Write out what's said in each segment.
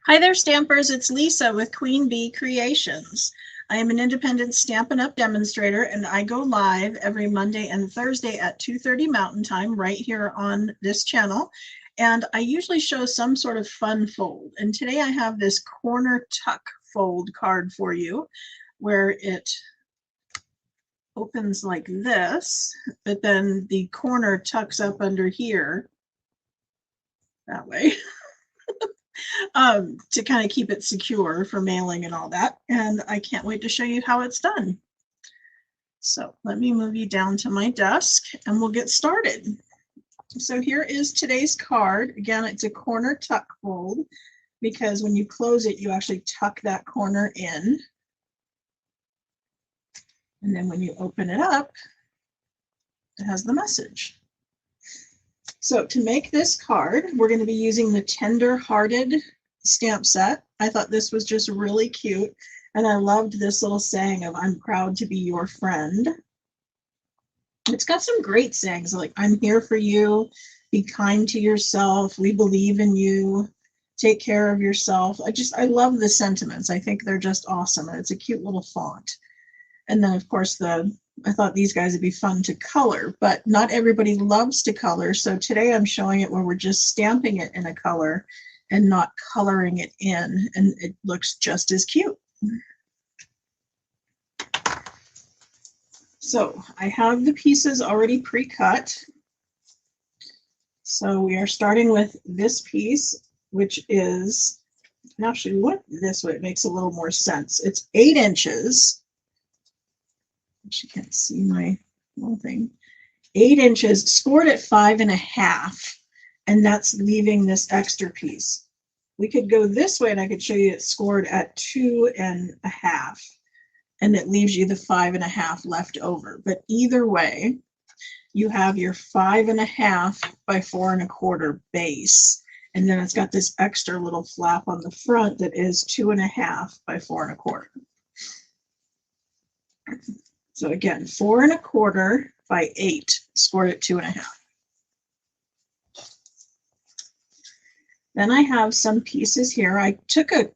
Hi there, Stampers. It's Lisa with Queen Bee Creations. I am an independent Stampin' Up! Demonstrator, and I go live every Monday and Thursday at 2:30 Mountain Time right here on this channel. And I usually show some sort of fun fold. And today I have this corner tuck fold card for you where it opens like this, but then the corner tucks up under here that way. To kind of keep it secure for mailing and all that. And I can't wait to show you how it's done. So let me move you down to my desk and we'll get started. So here is today's card. Again, it's a corner tuck fold because when you close it, you actually tuck that corner in. And then when you open it up, it has the message. So to make this card, we're going to be using the Tender Hearted stamp set. I thought this was just really cute. And I loved this little saying of, I'm proud to be your friend. It's got some great sayings like, I'm here for you, be kind to yourself, we believe in you, take care of yourself. I love the sentiments. I think they're just awesome. And it's a cute little font. And then of course I thought these guys would be fun to color, but not everybody loves to color. So today I'm showing it where we're just stamping it in a color and not coloring it in, and it looks just as cute. So I have the pieces already pre-cut. So we are starting with this piece, which is, actually what this way, it makes a little more sense. It's 8 inches. You can't see my little thing. 8 inches, scored at 5.5, and that's leaving this extra piece. We could go this way and I could show you it's scored at 2.5, and it leaves you the 5.5 left over. But either way, you have your 5.5 by 4.25 base, and then it's got this extra little flap on the front that is 2.5 by 4.25. So again, 4.25 by 8, scored at 2.5. Then I have some pieces here. I took a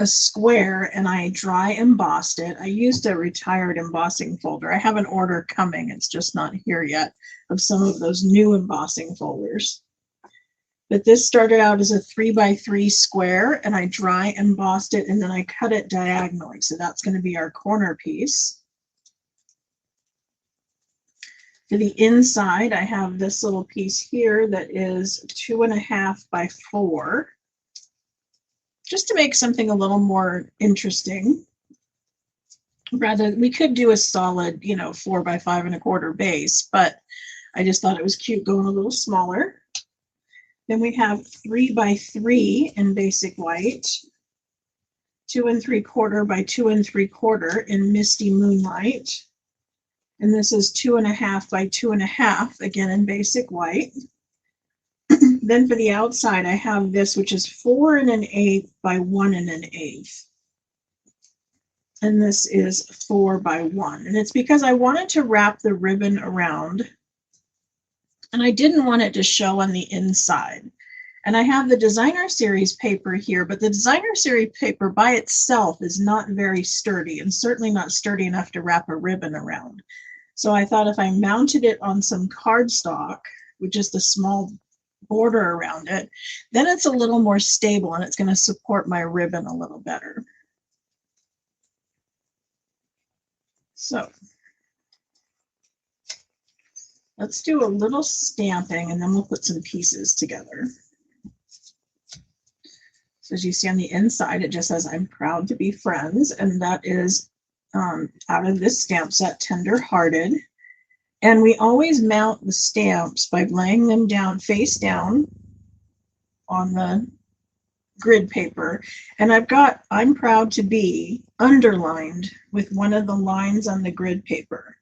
square and I dry embossed it. I used a retired embossing folder. I have an order coming, it's just not here yet, of some of those new embossing folders. But this started out as a 3x3 square, and I dry embossed it and then I cut it diagonally. So that's going to be our corner piece. For the inside, I have this little piece here that is 2.5 by 4, just to make something a little more interesting. Rather, we could do a solid, 4 by 5.25 base, but I just thought it was cute going a little smaller. Then we have 3 by 3 in basic white, 2.75 by 2.75 in misty moonlight. And this is 2.5 by 2.5, again in basic white. Then for the outside, I have this, which is 4 1/8 by 1 1/8. And this is 4 by 1. And it's because I wanted to wrap the ribbon around, and I didn't want it to show on the inside. And I have the designer series paper here, but the designer series paper by itself is not very sturdy, and certainly not sturdy enough to wrap a ribbon around. So I thought if I mounted it on some cardstock with just a small border around it, then it's a little more stable and it's going to support my ribbon a little better. So let's do a little stamping and then we'll put some pieces together. So as you see on the inside, it just says, I'm proud to be friends, and that is out of this stamp set, Tender Hearted. And we always mount the stamps by laying them down face down on the grid paper. And I've got I'm proud to be underlined with one of the lines on the grid paper,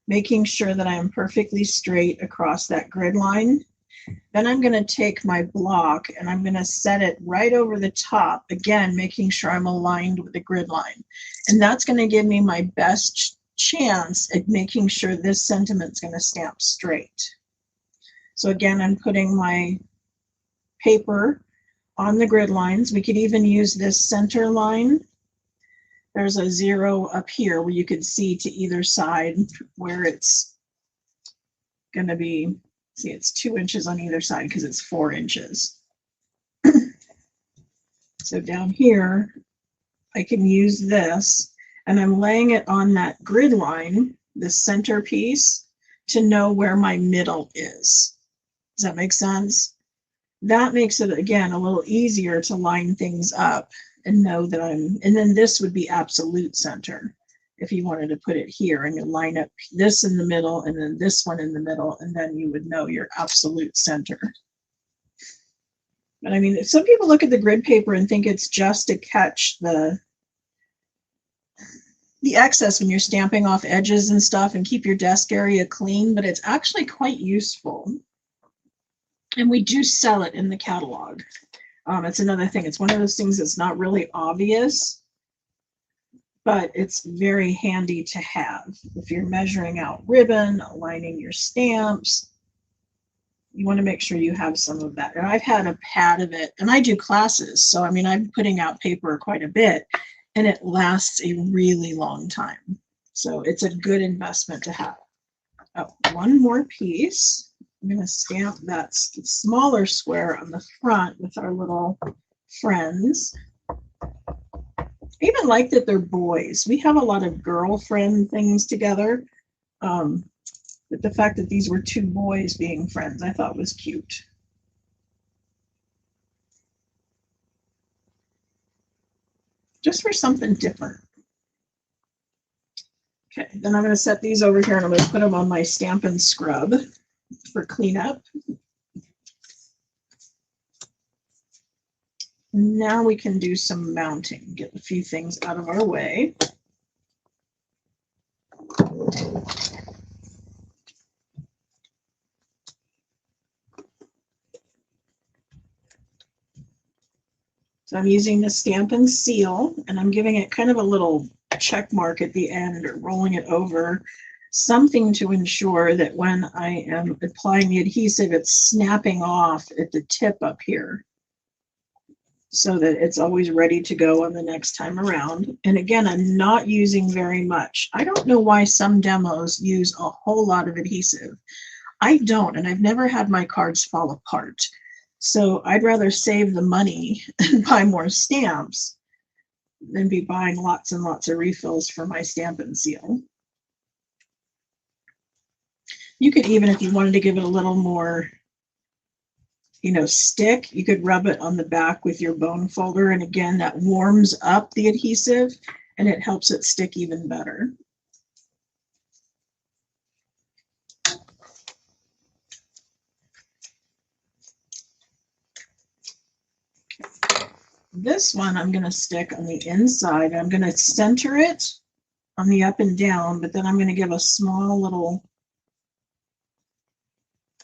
making sure that I am perfectly straight across that grid line. Then I'm going to take my block and I'm going to set it right over the top, again, making sure I'm aligned with the grid line. And that's going to give me my best chance at making sure this sentiment's going to stamp straight. So again, I'm putting my paper on the grid lines. We could even use this center line. There's a 0 up here where you could see to either side where it's going to be. See, it's 2 inches on either side because it's 4 inches. So down here, I can use this, and I'm laying it on that grid line, the center piece, to know where my middle is. Does that make sense? That makes it, again, a little easier to line things up and know that and then this would be absolute center. If you wanted to put it here and you line up this in the middle and then this one in the middle, and then you would know your absolute center. But I mean, some people look at the grid paper and think it's just to catch the excess when you're stamping off edges and stuff and keep your desk area clean, but it's actually quite useful. And we do sell it in the catalog. It's another thing. It's one of those things that's not really obvious, but it's very handy to have. If you're measuring out ribbon, aligning your stamps, you want to make sure you have some of that. And I've had a pad of it, and I do classes. So, I mean, I'm putting out paper quite a bit, and it lasts a really long time. So it's a good investment to have. Oh, one more piece. I'm going to stamp that smaller square on the front with our little friends. I even like that they're boys. We have a lot of girlfriend things together. But the fact that these were 2 boys being friends, I thought was cute. Just for something different. Okay, then I'm going to set these over here and I'm going to put them on my Stampin' scrub for cleanup. Now we can do some mounting, get a few things out of our way. So I'm using the Stampin' seal, and I'm giving it kind of a little check mark at the end, or rolling it over, something to ensure that when I am applying the adhesive, it's snapping off at the tip up here, so that it's always ready to go on the next time around. And again, I'm not using very much. I don't know why some demos use a whole lot of adhesive. I don't, and I've never had my cards fall apart. So I'd rather save the money and buy more stamps than be buying lots and lots of refills for my Stampin' seal. You could even, if you wanted to give it a little more, stick, you could rub it on the back with your bone folder. And again, that warms up the adhesive and it helps it stick even better. This one I'm going to stick on the inside. I'm going to center it on the up and down, but then I'm going to give a small little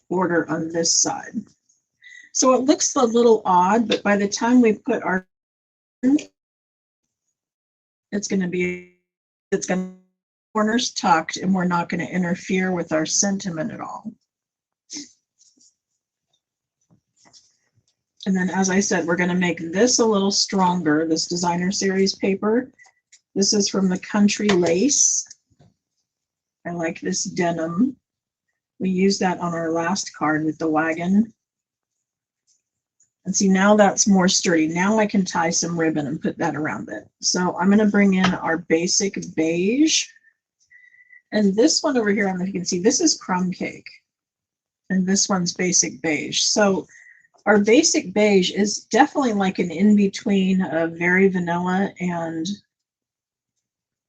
border on this side. So it looks a little odd, but by the time we put our, it's going to corners tucked, and we're not going to interfere with our sentiment at all. And then, as I said, we're going to make this a little stronger, this designer series paper. This is from the Country Lace. I like this denim. We used that on our last card with the wagon. And see, now that's more sturdy. Now I can tie some ribbon and put that around it. So I'm going to bring in our basic beige. And this one over here, I don't know if you can see, this is crumb cake. And this one's basic beige. So our basic beige is definitely like an in-between of very vanilla and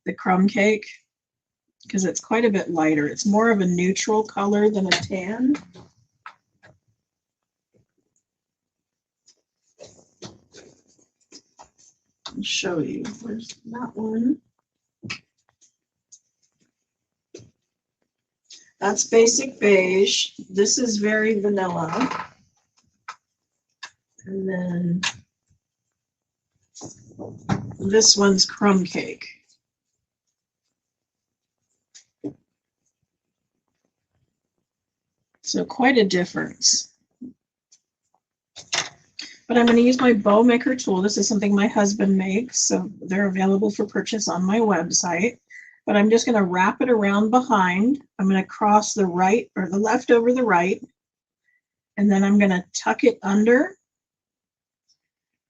the crumb cake, because it's quite a bit lighter. It's more of a neutral color than a tan. I'll show you. Where's that one? That's basic beige. This is very vanilla. And then this one's crumb cake. So quite a difference. But I'm going to use my bow maker tool. This is something my husband makes, so they're available for purchase on my website. But I'm just going to wrap it around behind. I'm going to cross the right or the left over the right, and then I'm going to tuck it under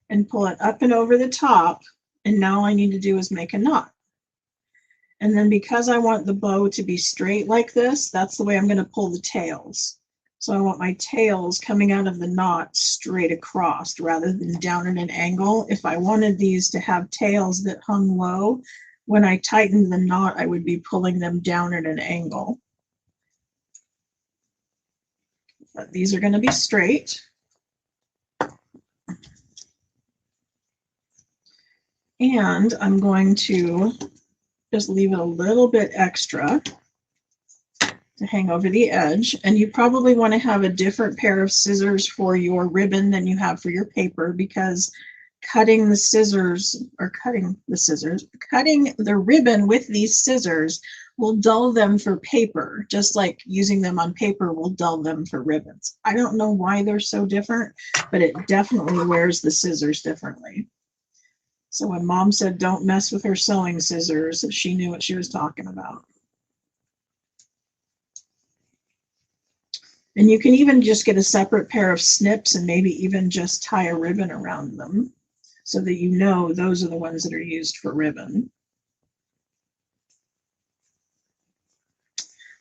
and pull it up and over the top. And now all I need to do is make a knot. And then because I want the bow to be straight like this, that's the way I'm going to pull the tails. So I want my tails coming out of the knot straight across rather than down at an angle. If I wanted these to have tails that hung low, when I tightened the knot, I would be pulling them down at an angle. But these are going to be straight. And I'm going to just leave it a little bit extra to hang over the edge. And you probably want to have a different pair of scissors for your ribbon than you have for your paper, because cutting the ribbon with these scissors will dull them for paper, just like using them on paper will dull them for ribbons. I don't know why they're so different, but it definitely wears the scissors differently. So when Mom said don't mess with her sewing scissors, she knew what she was talking about. And you can even just get a separate pair of snips and maybe even just tie a ribbon around them so that you know those are the ones that are used for ribbon.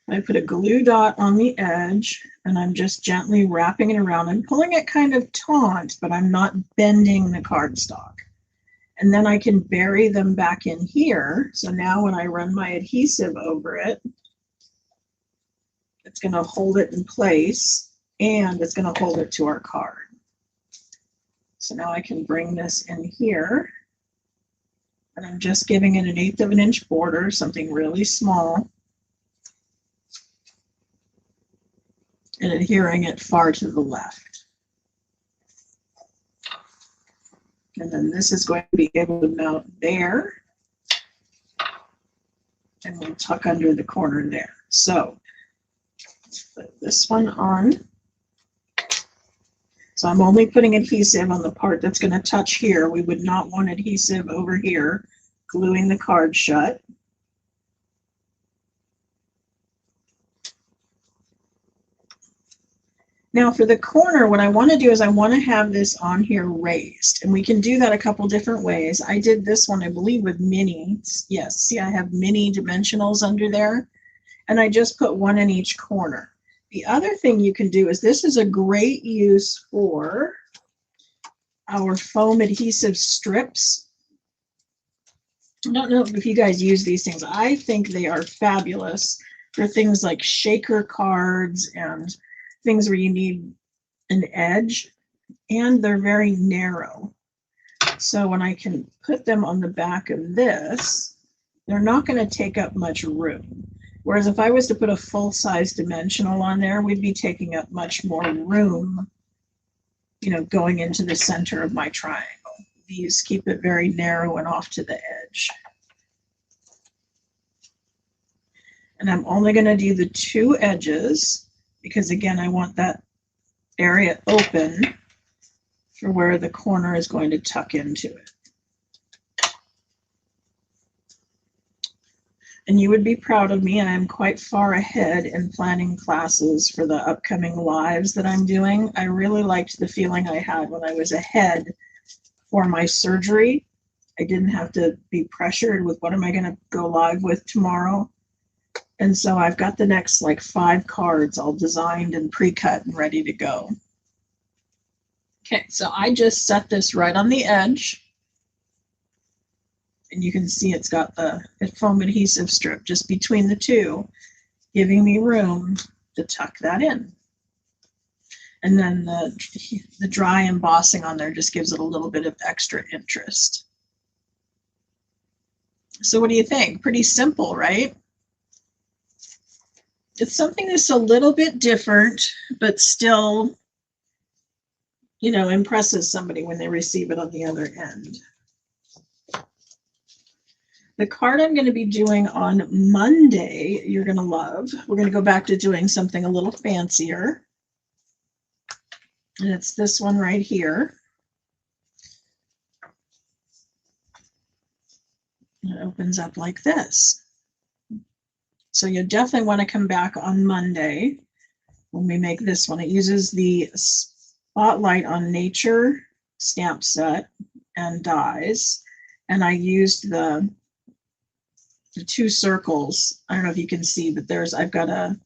I put a glue dot on the edge and I'm just gently wrapping it around. I'm pulling it kind of taut, but I'm not bending the cardstock. And then I can bury them back in here. So now when I run my adhesive over it, it's going to hold it in place and it's going to hold it to our card. So now I can bring this in here and I'm just giving it 1/8 of an inch border, something really small, and adhering it far to the left. And then this is going to be able to mount there and we'll tuck under the corner there. So let's put this one on. So I'm only putting adhesive on the part that's going to touch here. We would not want adhesive over here, gluing the card shut. Now for the corner, what I want to do is I want to have this on here raised, and we can do that a couple different ways. I did this one, I believe, with minis. Yes, see, I have mini dimensionals under there, and I just put one in each corner. The other thing you can do is this is a great use for our foam adhesive strips. I don't know if you guys use these things. I think they are fabulous for things like shaker cards and things where you need an edge, and they're very narrow. So when I can put them on the back of this, they're not going to take up much room. Whereas if I was to put a full-size dimensional on there, we'd be taking up much more room, you know, going into the center of my triangle. These keep it very narrow and off to the edge. And I'm only going to do the 2 edges because, again, I want that area open for where the corner is going to tuck into it. And you would be proud of me. I am quite far ahead in planning classes for the upcoming lives that I'm doing. I really liked the feeling I had when I was ahead for my surgery. I didn't have to be pressured with what am I going to go live with tomorrow. And so I've got the next like 5 cards all designed and pre-cut and ready to go. Okay, so I just set this right on the edge. And you can see it's got the foam adhesive strip just between the 2, giving me room to tuck that in. And then the dry embossing on there just gives it a little bit of extra interest. So what do you think? Pretty simple, right? It's something that's a little bit different, but still, you know, impresses somebody when they receive it on the other end. The card I'm going to be doing on Monday, you're going to love. We're going to go back to doing something a little fancier. And it's this one right here. It opens up like this. So you definitely want to come back on Monday when we make this one. It uses the Spotlight on Nature stamp set and dies. And I used the two circles. I don't know if you can see, but I've got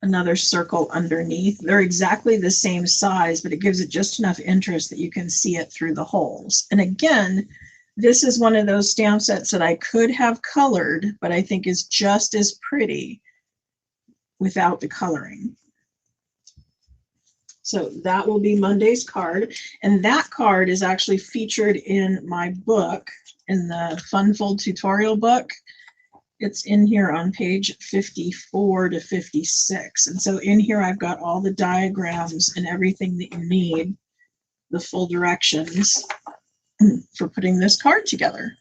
another circle underneath. They're exactly the same size, but it gives it just enough interest that you can see it through the holes. And again, this is one of those stamp sets that I could have colored, but I think is just as pretty without the coloring. So that will be Monday's card. And that card is actually featured in my book, in the Fun Fold tutorial book. It's in here on page 54 to 56. And so in here, I've got all the diagrams and everything that you need, the full directions for putting this card together.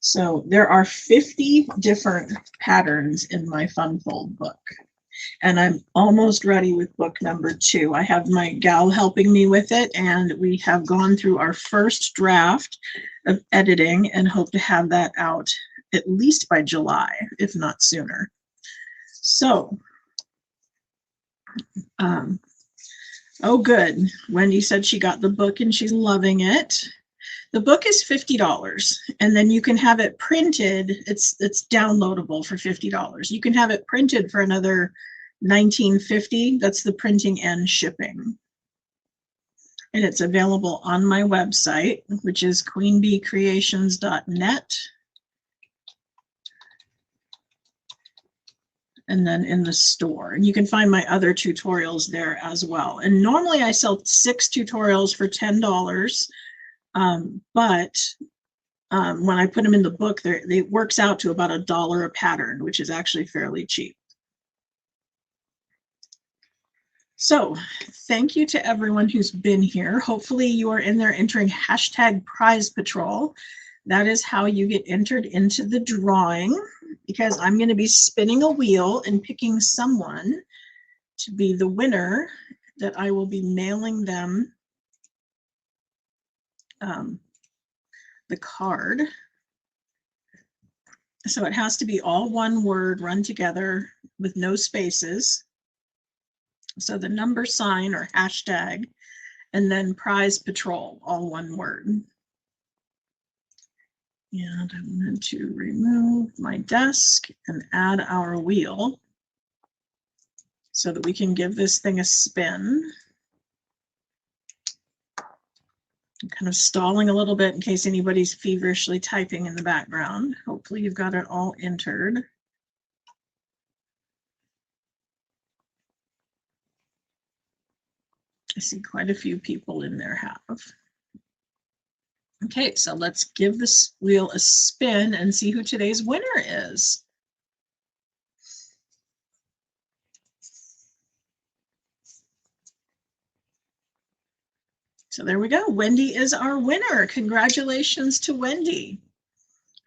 So there are 50 different patterns in my Fun Fold book. And I'm almost ready with book number 2. I have my gal helping me with it, and we have gone through our first draft of editing and hope to have that out at least by July, if not sooner. So, oh good, Wendy said she got the book and she's loving it. The book is $50, and then you can have it printed. It's downloadable for $50. You can have it printed for another $19.50. That's the printing and shipping. And it's available on my website, which is queenbeecreations.net. And then in the store. And you can find my other tutorials there as well. And normally I sell 6 tutorials for $10. But when I put them in the book, it works out to about $1 a pattern, which is actually fairly cheap. So thank you to everyone who's been here. Hopefully you are in there entering hashtag prize patrol. That is how you get entered into the drawing, because I'm going to be spinning a wheel and picking someone to be the winner that I will be mailing them the card. So it has to be all one word run together with no spaces. So the number sign or hashtag, and then prize patrol, all one word. And I'm going to remove my desk and add our wheel so that we can give this thing a spin. I'm kind of stalling a little bit in case anybody's feverishly typing in the background. Hopefully you've got it all entered. I see quite a few people in there have. Okay, so let's give this wheel a spin and see who today's winner is. So there we go. Wendy is our winner. Congratulations to Wendy.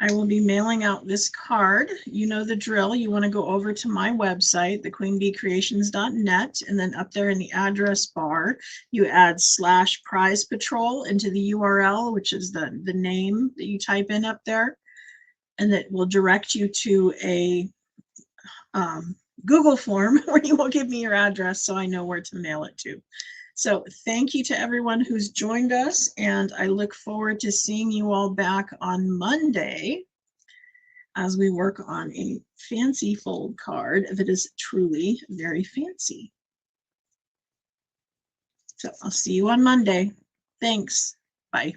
I will be mailing out this card. You know the drill. You want to go over to my website, thequeenbeecreations.net, and then up there in the address bar, you add /prize patrol into the URL, which is the name that you type in up there, and that will direct you to a Google form where you will give me your address so I know where to mail it to. So thank you to everyone who's joined us, and I look forward to seeing you all back on Monday as we work on a fancy fold card that is truly very fancy. So I'll see you on Monday. Thanks. Bye.